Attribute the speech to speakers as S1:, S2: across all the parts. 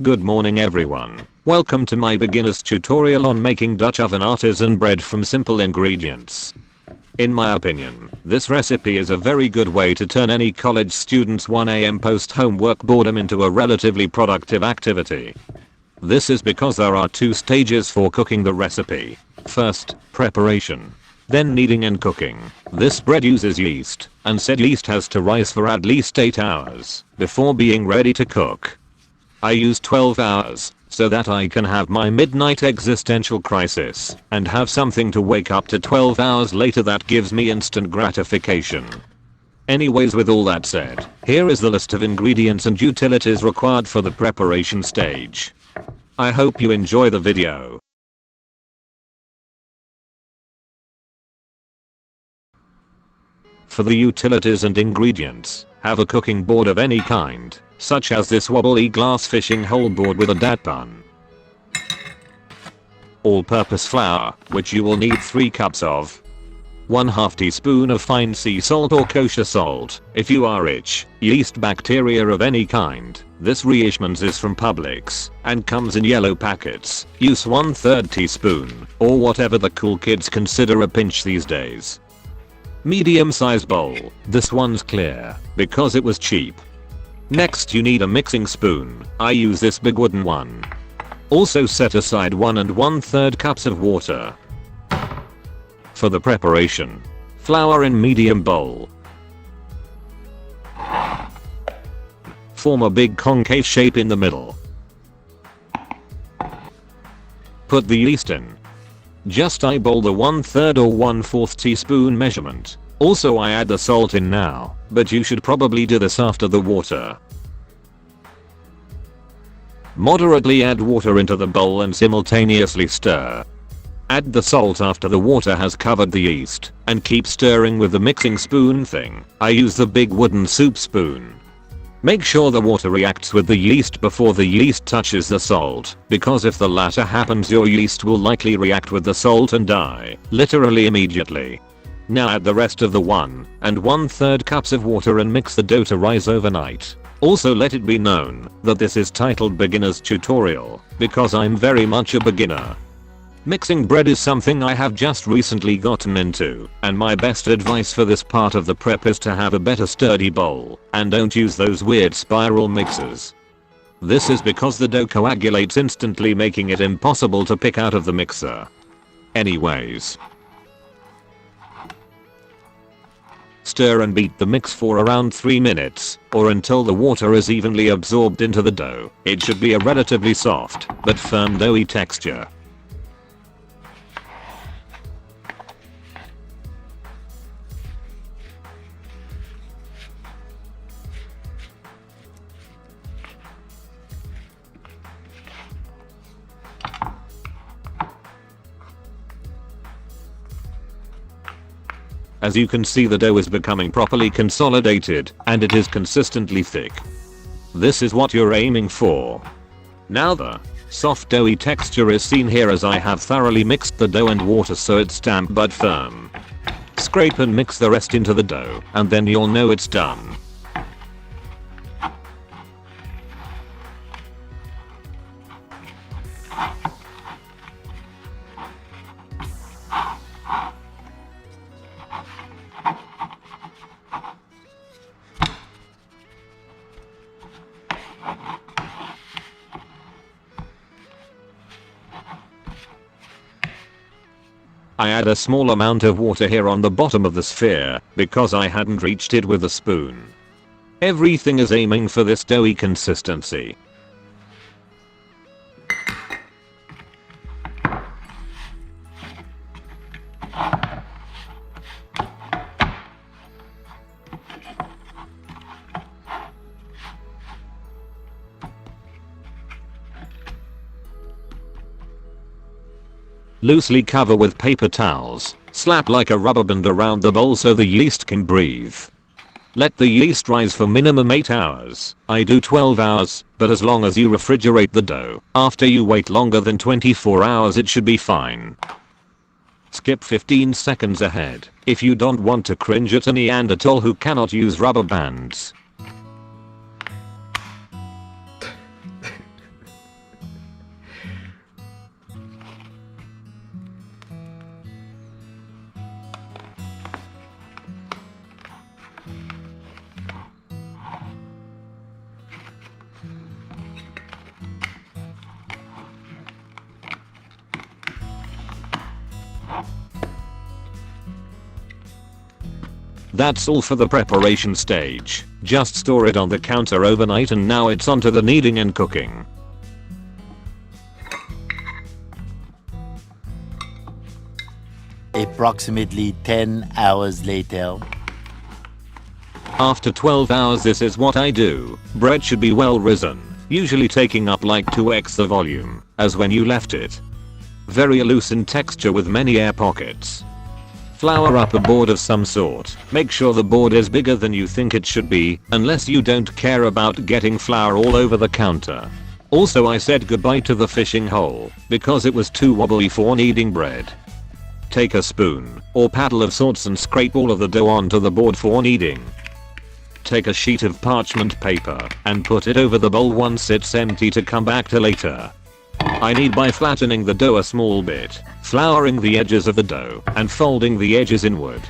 S1: Good morning everyone. Welcome to my beginner's tutorial on making Dutch oven artisan bread from simple ingredients. In my opinion, this recipe is a very good way to turn any college student's 1 AM post-homework boredom into a relatively productive activity. This is because there are 2 stages for cooking the recipe. First, preparation. Then kneading and cooking. This bread uses yeast, and said yeast has to rise for at least 8 hours before being ready to cook. I use 12 hours, so that I can have my midnight existential crisis, and have something to wake up to 12 hours later that gives me instant gratification. Anyways, with all that said, here is the list of ingredients and utilities required for the preparation stage. I hope you enjoy the video. For the utilities and ingredients, have a cooking board of any kind, such as this wobbly glass fishing hole board with a dad bun. All-purpose flour, which you will need 3 cups of. 1/2 teaspoon of fine sea salt or kosher salt, if you are rich. Yeast bacteria of any kind. This reishmans is from Publix, and comes in yellow packets. Use 1/3 teaspoon, or whatever the cool kids consider a pinch these days. Medium size bowl, this one's clear, because it was cheap. Next you need a mixing spoon, I use this big wooden one. Also set aside 1 1/3 cups of water. For the preparation, flour in medium bowl. Form a big concave shape in the middle. Put the yeast in. Just eyeball the 1/3 or 1/4 teaspoon measurement. Also I add the salt in now, but you should probably do this after the water. Moderately add water into the bowl and simultaneously stir. Add the salt after the water has covered the yeast, and keep stirring with the mixing spoon thing. I use the big wooden soup spoon. Make sure the water reacts with the yeast before the yeast touches the salt, because if the latter happens your yeast will likely react with the salt and die, literally immediately. Now add the rest of the 1 1/3 cups of water and mix the dough to rise overnight. Also let it be known that this is titled beginner's tutorial, because I'm very much a beginner. Mixing bread is something I have just recently gotten into, and my best advice for this part of the prep is to have a better sturdy bowl, and don't use those weird spiral mixers. This is because the dough coagulates instantly, making it impossible to pick out of the mixer. Anyways. Stir and beat the mix for around 3 minutes, or until the water is evenly absorbed into the dough. It should be a relatively soft, but firm doughy texture. As you can see, the dough is becoming properly consolidated, and it is consistently thick. This is what you're aiming for. Now the soft doughy texture is seen here as I have thoroughly mixed the dough and water so it's damp but firm. Scrape and mix the rest into the dough, and then you'll know it's done. I add a small amount of water here on the bottom of the sphere, because I hadn't reached it with a spoon. Everything is aiming for this doughy consistency. Loosely cover with paper towels, slap like a rubber band around the bowl so the yeast can breathe. Let the yeast rise for minimum 8 hours. I do 12 hours, but as long as you refrigerate the dough, after you wait longer than 24 hours it should be fine. Skip 15 seconds ahead if you don't want to cringe at a Neanderthal who cannot use rubber bands. That's all for the preparation stage. Just store it on the counter overnight and now it's onto the kneading and cooking.
S2: Approximately 10 hours later.
S1: After 12 hours this is what I do. Bread should be well risen, usually taking up like 2x the volume as when you left it. Very loose in texture with many air pockets. Flour up a board of some sort. Make sure the board is bigger than you think it should be, unless you don't care about getting flour all over the counter. Also I said goodbye to the fishing hole because it was too wobbly for kneading bread. Take a spoon or paddle of sorts and scrape all of the dough onto the board for kneading. Take a sheet of parchment paper and put it over the bowl once it's empty to come back to later. I knead by flattening the dough a small bit, flouring the edges of the dough, and folding the edges inward.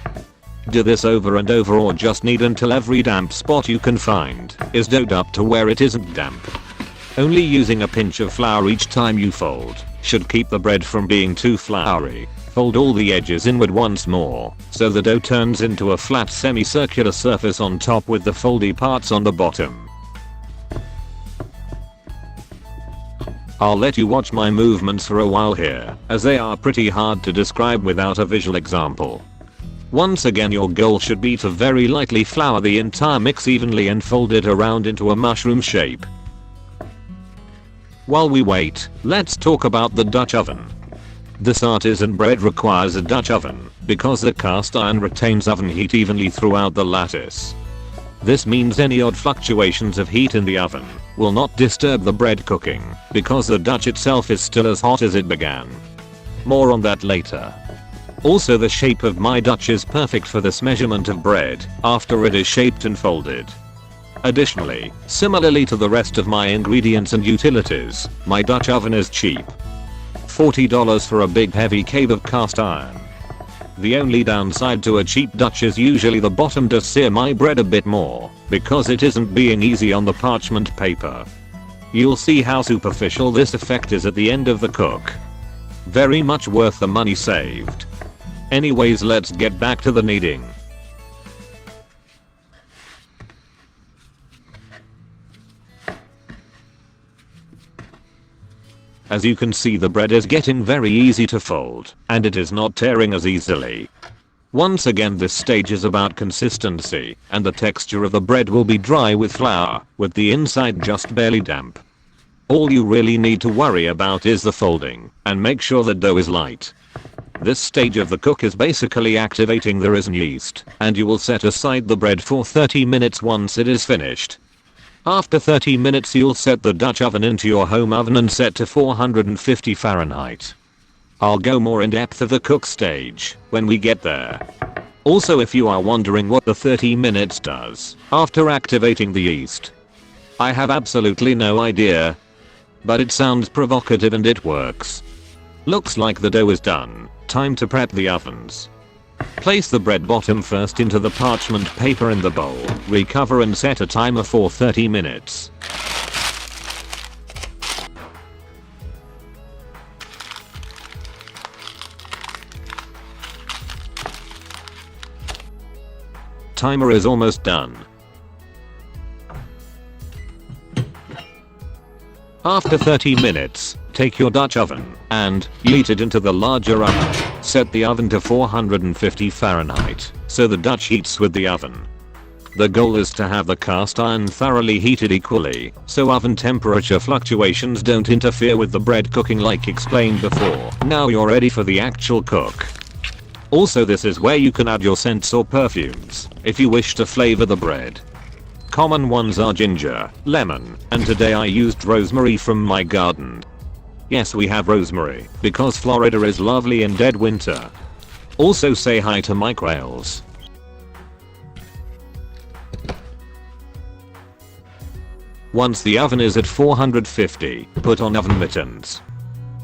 S1: Do this over and over or just knead until every damp spot you can find is doughed up to where it isn't damp. Only using a pinch of flour each time you fold should keep the bread from being too floury. Fold all the edges inward once more, so the dough turns into a flat semicircular surface on top with the foldy parts on the bottom. I'll let you watch my movements for a while here, as they are pretty hard to describe without a visual example. Once again your goal should be to very lightly flour the entire mix evenly and fold it around into a mushroom shape. While we wait, let's talk about the Dutch oven. This artisan bread requires a Dutch oven because the cast iron retains oven heat evenly throughout the lattice. This means any odd fluctuations of heat in the oven will not disturb the bread cooking because the Dutch itself is still as hot as it began. More on that later. Also the shape of my Dutch is perfect for this measurement of bread after it is shaped and folded. Additionally, similarly to the rest of my ingredients and utilities, my Dutch oven is cheap. $40 for a big heavy cave of cast iron. The only downside to a cheap Dutch is usually the bottom does sear my bread a bit more because it isn't being easy on the parchment paper. You'll see how superficial this effect is at the end of the cook. Very much worth the money saved. Anyways, let's get back to the kneading. As you can see, the bread is getting very easy to fold, and it is not tearing as easily. Once again, this stage is about consistency, and the texture of the bread will be dry with flour, with the inside just barely damp. All you really need to worry about is the folding, and make sure the dough is light. This stage of the cook is basically activating the risen yeast, and you will set aside the bread for 30 minutes once it is finished. After 30 minutes you'll set the Dutch oven into your home oven and set to 450 Fahrenheit. I'll go more in depth of the cook stage when we get there. Also, if you are wondering what the 30 minutes does after activating the yeast, I have absolutely no idea. But it sounds provocative and it works. Looks like the dough is done. Time to prep the ovens. Place the bread bottom first into the parchment paper in the bowl, recover and set a timer for 30 minutes. Timer is almost done. After 30 minutes, take your Dutch oven and heat it into the larger oven. Set the oven to 450 Fahrenheit so the Dutch heats with the oven. The goal is to have the cast iron thoroughly heated equally so oven temperature fluctuations don't interfere with the bread cooking like explained before. Now you're ready for the actual cook. Also, this is where you can add your scents or perfumes if you wish to flavor the bread. Common ones are ginger, lemon, and today I used rosemary from my garden. Yes, we have rosemary because Florida is lovely in dead winter. Also, say hi to MacLeod. Once the oven is at 450, put on oven mittens.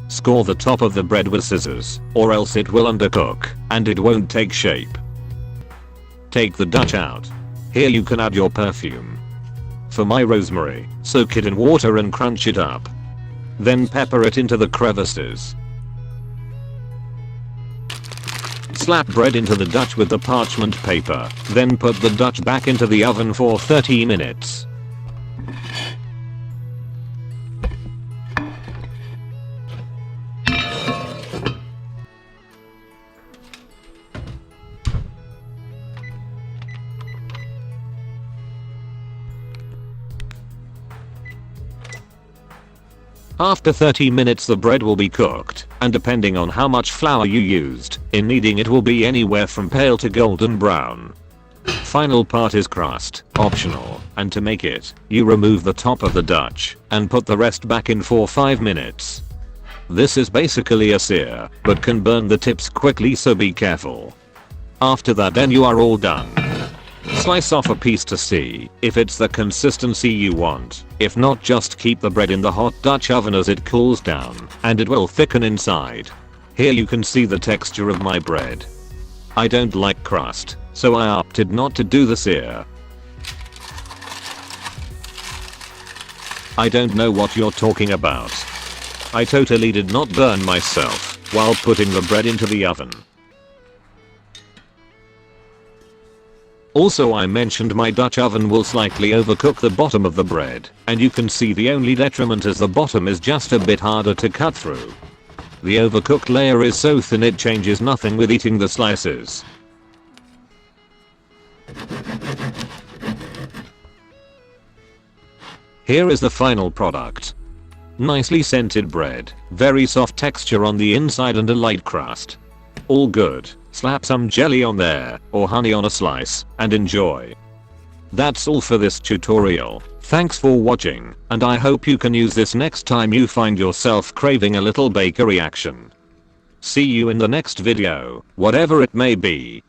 S1: Score the top of the bread with scissors, or else it will undercook and it won't take shape. Take the Dutch out. Here you can add your perfume. For my rosemary, soak it in water and crunch it up. Then pepper it into the crevices. Slap bread into the Dutch with the parchment paper, then put the Dutch back into the oven for 30 minutes. After 30 minutes the bread will be cooked, and depending on how much flour you used, in kneading it will be anywhere from pale to golden brown. Final part is crust, optional, and to make it, you remove the top of the Dutch, and put the rest back in for 5 minutes. This is basically a sear, but can burn the tips quickly, so be careful. After that then you are all done. Slice off a piece to see if it's the consistency you want. If not, just keep the bread in the hot Dutch oven as it cools down, and it will thicken inside. Here you can see the texture of my bread. I don't like crust, so I opted not to do the sear. I don't know what you're talking about. I totally did not burn myself while putting the bread into the oven. Also, I mentioned my Dutch oven will slightly overcook the bottom of the bread, and you can see the only detriment is the bottom is just a bit harder to cut through. The overcooked layer is so thin it changes nothing with eating the slices. Here is the final product. Nicely scented bread, very soft texture on the inside and a light crust. All good. Slap some jelly on there, or honey on a slice, and enjoy. That's all for this tutorial. Thanks for watching, and I hope you can use this next time you find yourself craving a little bakery action. See you in the next video, whatever it may be.